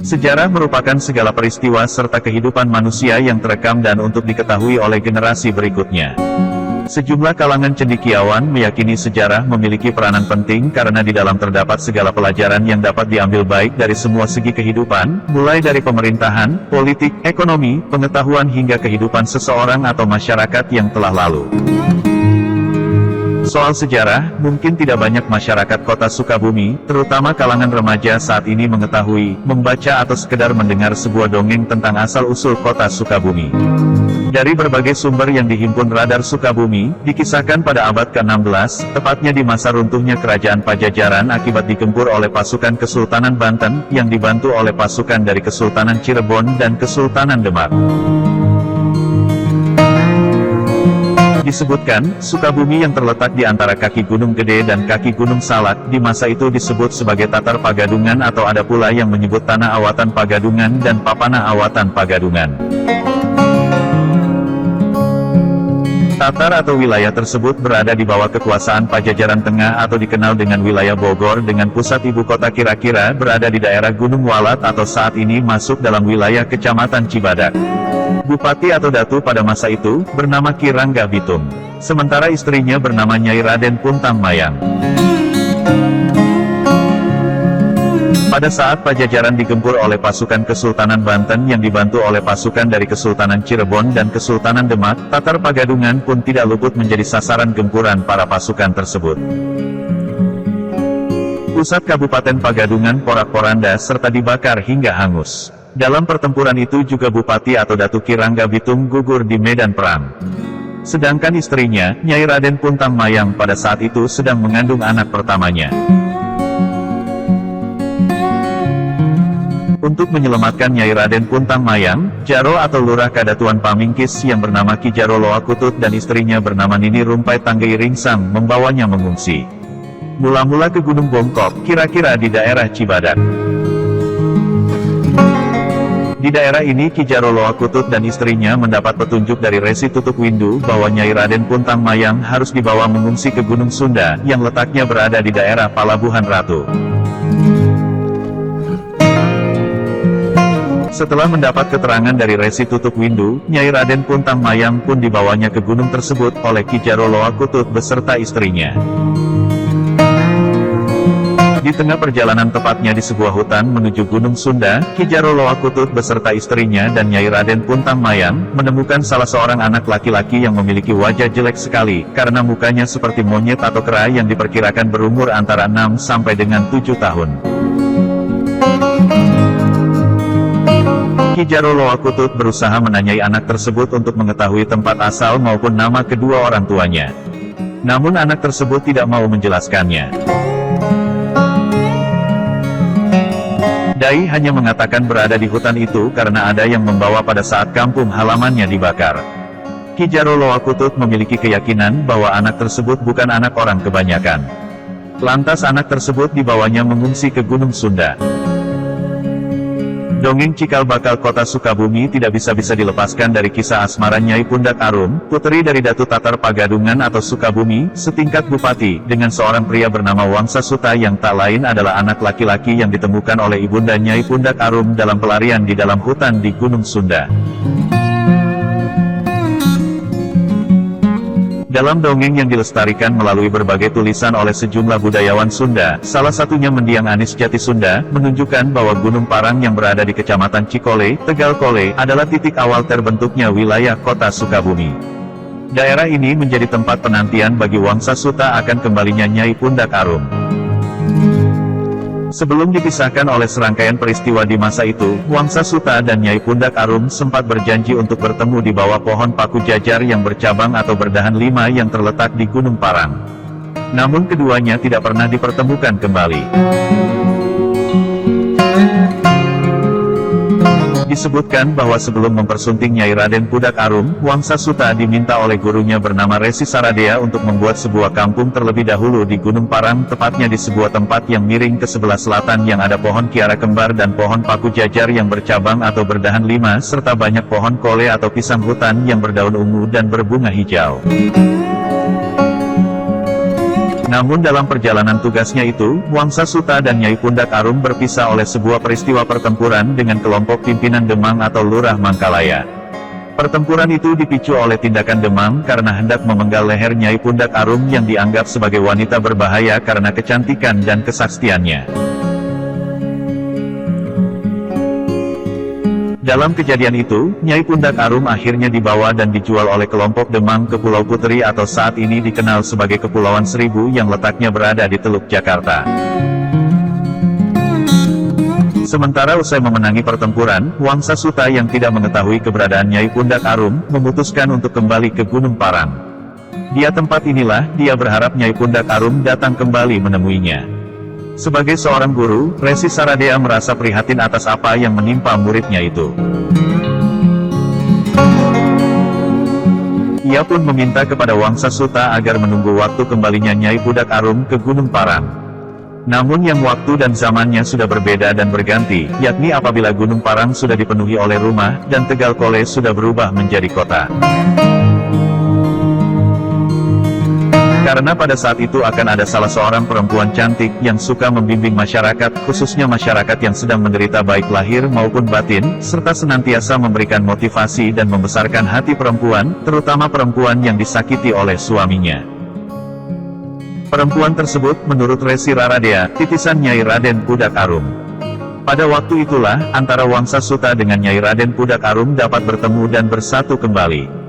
Sejarah merupakan segala peristiwa serta kehidupan manusia yang terekam dan untuk diketahui oleh generasi berikutnya. Sejumlah kalangan cendekiawan meyakini sejarah memiliki peranan penting karena di dalam terdapat segala pelajaran yang dapat diambil baik dari semua segi kehidupan, mulai dari pemerintahan, politik, ekonomi, pengetahuan hingga kehidupan seseorang atau masyarakat yang telah lalu. Soal sejarah, mungkin tidak banyak masyarakat kota Sukabumi, terutama kalangan remaja saat ini mengetahui, membaca atau sekedar mendengar sebuah dongeng tentang asal-usul kota Sukabumi. Dari berbagai sumber yang dihimpun Radar Sukabumi, dikisahkan pada abad ke-16, tepatnya di masa runtuhnya kerajaan Pajajaran akibat digempur oleh pasukan Kesultanan Banten, yang dibantu oleh pasukan dari Kesultanan Cirebon dan Kesultanan Demak. Disebutkan, Sukabumi yang terletak di antara kaki Gunung Gede dan kaki Gunung Salak, di masa itu disebut sebagai Tatar Pagadungan atau ada pula yang menyebut Tanah Awatan Pagadungan dan Papana Awatan Pagadungan. Tatar atau wilayah tersebut berada di bawah kekuasaan Pajajaran Tengah atau dikenal dengan wilayah Bogor dengan pusat ibu kota kira-kira berada di daerah Gunung Walat atau saat ini masuk dalam wilayah Kecamatan Cibadak. Bupati atau Datu pada masa itu, bernama Ki Rangga Bitung. Sementara istrinya bernama Nyai Raden Puntang Mayang. Pada saat Pajajaran digempur oleh pasukan Kesultanan Banten yang dibantu oleh pasukan dari Kesultanan Cirebon dan Kesultanan Demak, Tatar Pagadungan pun tidak luput menjadi sasaran gempuran para pasukan tersebut. Pusat Kabupaten Pagadungan porak-poranda serta dibakar hingga hangus. Dalam pertempuran itu juga Bupati atau Datu Ki Rangga Bitung gugur di medan perang. Sedangkan istrinya, Nyai Raden Puntang Mayang pada saat itu sedang mengandung anak pertamanya. Untuk menyelamatkan Nyai Raden Puntang Mayang, Jaro atau Lurah Kadatuan Pamingkis yang bernama Ki Jaro Loakutut dan istrinya bernama Nini Rumpai Tanggei Ringsang membawanya mengungsi. Mula-mula ke Gunung Bongkok, kira-kira di daerah Cibadak. Di daerah ini Ki Jaro Loakutut dan istrinya mendapat petunjuk dari Resi Tutuk Windu bahwa Nyai Raden Puntang Mayang harus dibawa mengungsi ke Gunung Sunda, yang letaknya berada di daerah Palabuhan Ratu. Setelah mendapat keterangan dari Resi Tutuk Windu, Nyai Raden Puntang Mayang pun dibawanya ke gunung tersebut oleh Ki Jaro Loakutut beserta istrinya. Di tengah perjalanan tepatnya di sebuah hutan menuju Gunung Sunda, Ki Jaro Loakutut beserta istrinya dan Nyai Raden Puntang Mayang, menemukan salah seorang anak laki-laki yang memiliki wajah jelek sekali, karena mukanya seperti monyet atau kera yang diperkirakan berumur antara 6 sampai dengan 7 tahun. Ki Jaro Loakutut berusaha menanyai anak tersebut untuk mengetahui tempat asal maupun nama kedua orang tuanya. Namun anak tersebut tidak mau menjelaskannya. Dai hanya mengatakan berada di hutan itu karena ada yang membawa pada saat kampung halamannya dibakar. Ki Jaro Loakutut memiliki keyakinan bahwa anak tersebut bukan anak orang kebanyakan. Lantas anak tersebut dibawanya mengungsi ke Gunung Sunda. Dongeng Cikal Bakal Kota Sukabumi tidak bisa-bisa dilepaskan dari kisah asmara Nyai Pundak Arum, putri dari Datu Tatar Pagadungan atau Sukabumi, setingkat bupati, dengan seorang pria bernama Wangsa Suta yang tak lain adalah anak laki-laki yang ditemukan oleh ibunda Nyai Pundak Arum dalam pelarian di dalam hutan di Gunung Sunda. Dalam dongeng yang dilestarikan melalui berbagai tulisan oleh sejumlah budayawan Sunda, salah satunya Mendiang Anis Jati Sunda, menunjukkan bahwa Gunung Parang yang berada di Kecamatan Cikole, Tegal Kole, adalah titik awal terbentuknya wilayah kota Sukabumi. Daerah ini menjadi tempat penantian bagi Wangsa Suta akan kembalinya Nyai Pundak Arum. Sebelum dipisahkan oleh serangkaian peristiwa di masa itu, Wangsa Suta dan Nyai Pundak Arum sempat berjanji untuk bertemu di bawah pohon paku jajar yang bercabang atau berdahan 5 yang terletak di Gunung Parang. Namun keduanya tidak pernah dipertemukan kembali. Disebutkan bahwa sebelum mempersunting Nyai Raden Pudak Arum, Wangsa Suta diminta oleh gurunya bernama Resi Saradea untuk membuat sebuah kampung terlebih dahulu di Gunung Parang, tepatnya di sebuah tempat yang miring ke sebelah selatan yang ada pohon kiara kembar dan pohon paku jajar yang bercabang atau berdahan 5 serta banyak pohon kole atau pisang hutan yang berdaun ungu dan berbunga hijau. Namun dalam perjalanan tugasnya itu, Wangsa Suta dan Nyai Pundak Arum berpisah oleh sebuah peristiwa pertempuran dengan kelompok pimpinan Demang atau Lurah Mangkalaya. Pertempuran itu dipicu oleh tindakan Demang karena hendak memenggal leher Nyai Pundak Arum yang dianggap sebagai wanita berbahaya karena kecantikan dan kesaktiannya. Dalam kejadian itu, Nyai Pundak Arum akhirnya dibawa dan dijual oleh kelompok Demang ke Pulau Puteri atau saat ini dikenal sebagai Kepulauan Seribu yang letaknya berada di Teluk Jakarta. Sementara usai memenangi pertempuran, Wangsa Suta yang tidak mengetahui keberadaan Nyai Pundak Arum, memutuskan untuk kembali ke Gunung Parang. Di tempat inilah, dia berharap Nyai Pundak Arum datang kembali menemuinya. Sebagai seorang guru, Resi Saradea merasa prihatin atas apa yang menimpa muridnya itu. Ia pun meminta kepada Wangsa Suta agar menunggu waktu kembalinya Nyai Pundak Arum ke Gunung Parang. Namun yang waktu dan zamannya sudah berbeda dan berganti, yakni apabila Gunung Parang sudah dipenuhi oleh rumah, dan Tegal Kole sudah berubah menjadi kota. Karena pada saat itu akan ada salah seorang perempuan cantik yang suka membimbing masyarakat, khususnya masyarakat yang sedang menderita baik lahir maupun batin, serta senantiasa memberikan motivasi dan membesarkan hati perempuan, terutama perempuan yang disakiti oleh suaminya. Perempuan tersebut menurut Resi Saradea, titisan Nyai Raden Pudak Arum. Pada waktu itulah, antara Wangsa Suta dengan Nyai Raden Pudak Arum dapat bertemu dan bersatu kembali.